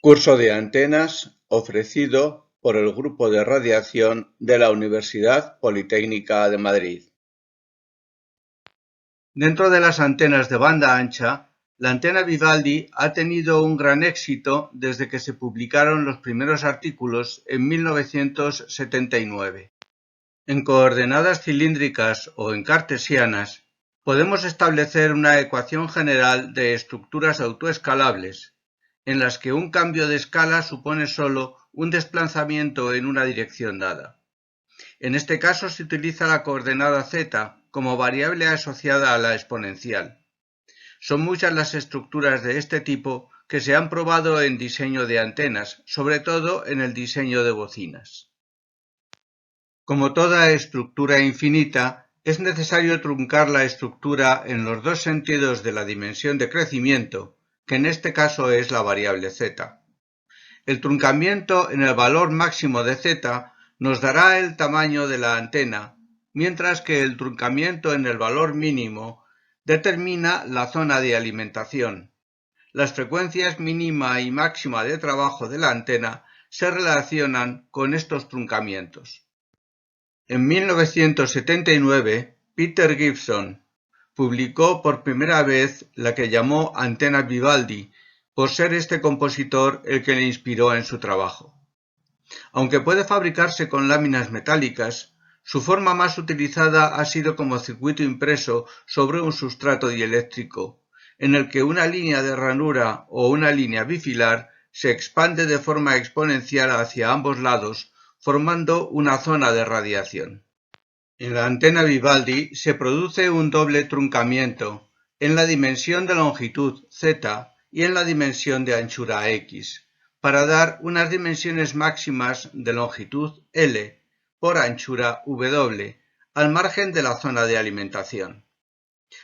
Curso de antenas ofrecido por el Grupo de Radiación de la Universidad Politécnica de Madrid. Dentro de las antenas de banda ancha, la antena Vivaldi ha tenido un gran éxito desde que se publicaron los primeros artículos en 1979. En coordenadas cilíndricas o en cartesianas, podemos establecer una ecuación general de estructuras autoescalables, en las que un cambio de escala supone solo un desplazamiento en una dirección dada. En este caso se utiliza la coordenada z como variable asociada a la exponencial. Son muchas las estructuras de este tipo que se han probado en diseño de antenas, sobre todo en el diseño de bocinas. Como toda estructura infinita, es necesario truncar la estructura en los dos sentidos de la dimensión de crecimiento, que en este caso es la variable z. El truncamiento en el valor máximo de z nos dará el tamaño de la antena, mientras que el truncamiento en el valor mínimo determina la zona de alimentación. Las frecuencias mínima y máxima de trabajo de la antena se relacionan con estos truncamientos. En 1979, Peter Gibson publicó por primera vez la que llamó antena Vivaldi, por ser este compositor el que le inspiró en su trabajo. Aunque puede fabricarse con láminas metálicas, su forma más utilizada ha sido como circuito impreso sobre un sustrato dieléctrico, en el que una línea de ranura o una línea bifilar se expande de forma exponencial hacia ambos lados, formando una zona de radiación. En la antena Vivaldi se produce un doble truncamiento, en la dimensión de longitud z y en la dimensión de anchura x, para dar unas dimensiones máximas de longitud L por anchura W, al margen de la zona de alimentación.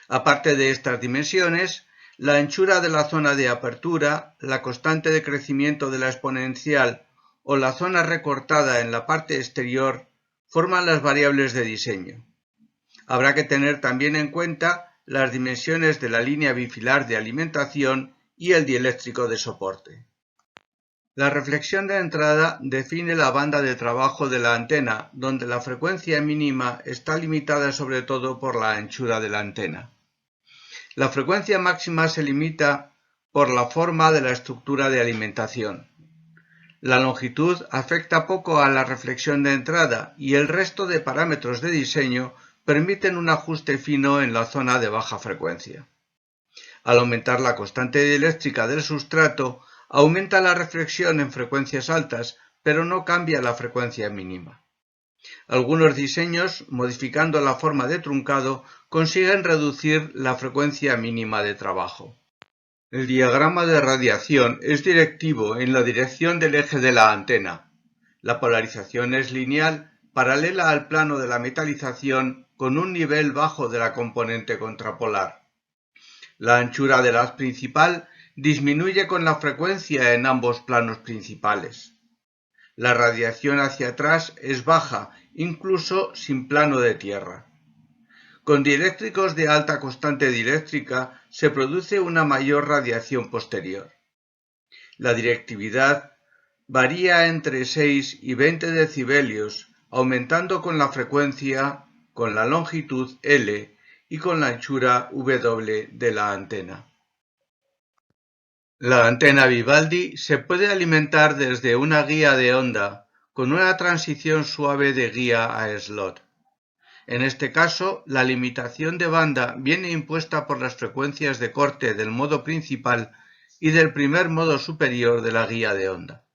Aparte de estas dimensiones, la anchura de la zona de apertura, la constante de crecimiento de la exponencial o la zona recortada en la parte exterior forman las variables de diseño. Habrá que tener también en cuenta las dimensiones de la línea bifilar de alimentación y el dieléctrico de soporte. La reflexión de entrada define la banda de trabajo de la antena, donde la frecuencia mínima está limitada sobre todo por la anchura de la antena. La frecuencia máxima se limita por la forma de la estructura de alimentación. La longitud afecta poco a la reflexión de entrada y el resto de parámetros de diseño permiten un ajuste fino en la zona de baja frecuencia. Al aumentar la constante dieléctrica del sustrato, aumenta la reflexión en frecuencias altas, pero no cambia la frecuencia mínima. Algunos diseños, modificando la forma de truncado, consiguen reducir la frecuencia mínima de trabajo. El diagrama de radiación es directivo en la dirección del eje de la antena. La polarización es lineal, paralela al plano de la metalización, con un nivel bajo de la componente contrapolar. La anchura del haz principal disminuye con la frecuencia en ambos planos principales. La radiación hacia atrás es baja, incluso sin plano de tierra. Con dieléctricos de alta constante dieléctrica se produce una mayor radiación posterior. La directividad varía entre 6 y 20 decibelios, aumentando con la frecuencia, con la longitud L y con la anchura W de la antena. La antena Vivaldi se puede alimentar desde una guía de onda, con una transición suave de guía a slot. En este caso, la limitación de banda viene impuesta por las frecuencias de corte del modo principal y del primer modo superior de la guía de onda.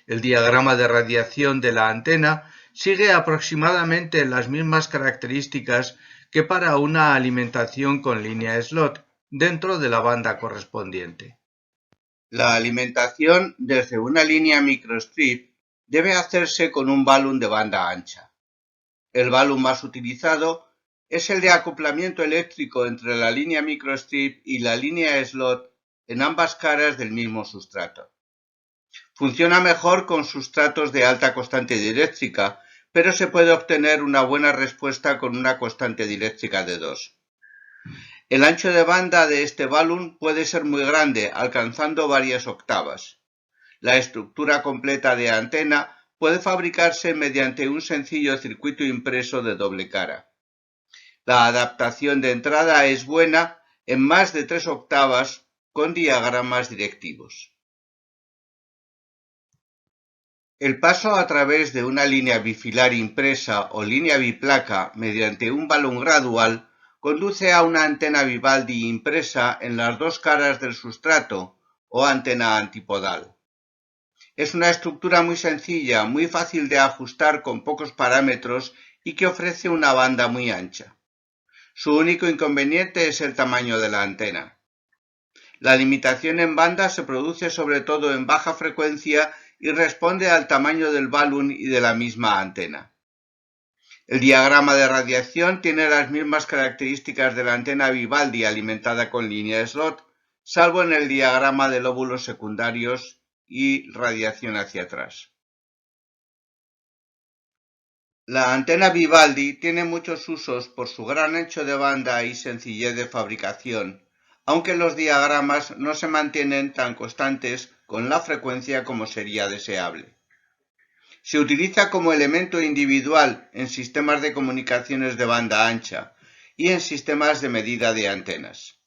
El diagrama de radiación de la antena sigue aproximadamente las mismas características que para una alimentación con línea slot dentro de la banda correspondiente. La alimentación desde una línea microstrip debe hacerse con un balun de banda ancha. El balun más utilizado es el de acoplamiento eléctrico entre la línea microstrip y la línea slot en ambas caras del mismo sustrato. Funciona mejor con sustratos de alta constante dieléctrica, pero se puede obtener una buena respuesta con una constante dieléctrica de 2. El ancho de banda de este balun puede ser muy grande, alcanzando varias octavas. La estructura completa de antena puede fabricarse mediante un sencillo circuito impreso de doble cara. La adaptación de entrada es buena en más de 3 octavas con diagramas directivos. El paso a través de una línea bifilar impresa o línea biplaca mediante un balón gradual conduce a una antena Vivaldi impresa en las dos caras del sustrato o antena antipodal. Es una estructura muy sencilla, muy fácil de ajustar con pocos parámetros y que ofrece una banda muy ancha. Su único inconveniente es el tamaño de la antena. La limitación en banda se produce sobre todo en baja frecuencia y responde al tamaño del balun y de la misma antena. El diagrama de radiación tiene las mismas características de la antena Vivaldi alimentada con línea slot, salvo en el diagrama de lóbulos secundarios y radiación hacia atrás. La antena Vivaldi tiene muchos usos por su gran ancho de banda y sencillez de fabricación, aunque los diagramas no se mantienen tan constantes con la frecuencia como sería deseable. Se utiliza como elemento individual en sistemas de comunicaciones de banda ancha y en sistemas de medida de antenas.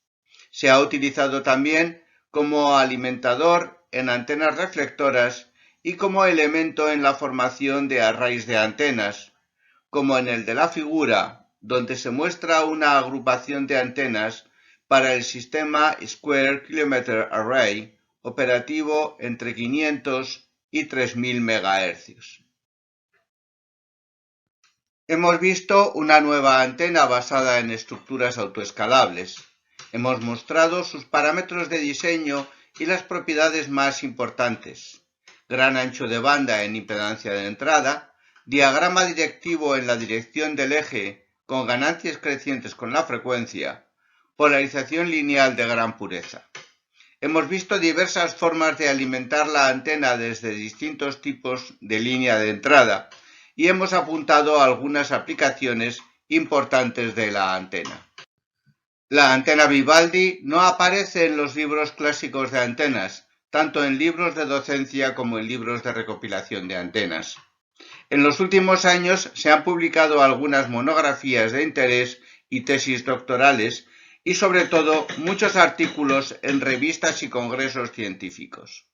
Se ha utilizado también como alimentador en antenas reflectoras y como elemento en la formación de arrays de antenas, como en el de la figura, donde se muestra una agrupación de antenas para el sistema Square Kilometre Array, operativo entre 500 y 3000 MHz. Hemos visto una nueva antena basada en estructuras autoescalables. Hemos mostrado sus parámetros de diseño y las propiedades más importantes: gran ancho de banda en impedancia de entrada, diagrama directivo en la dirección del eje con ganancias crecientes con la frecuencia, polarización lineal de gran pureza. Hemos visto diversas formas de alimentar la antena desde distintos tipos de línea de entrada y hemos apuntado algunas aplicaciones importantes de la antena. La antena Vivaldi no aparece en los libros clásicos de antenas, tanto en libros de docencia como en libros de recopilación de antenas. En los últimos años se han publicado algunas monografías de interés y tesis doctorales y sobre todo muchos artículos en revistas y congresos científicos.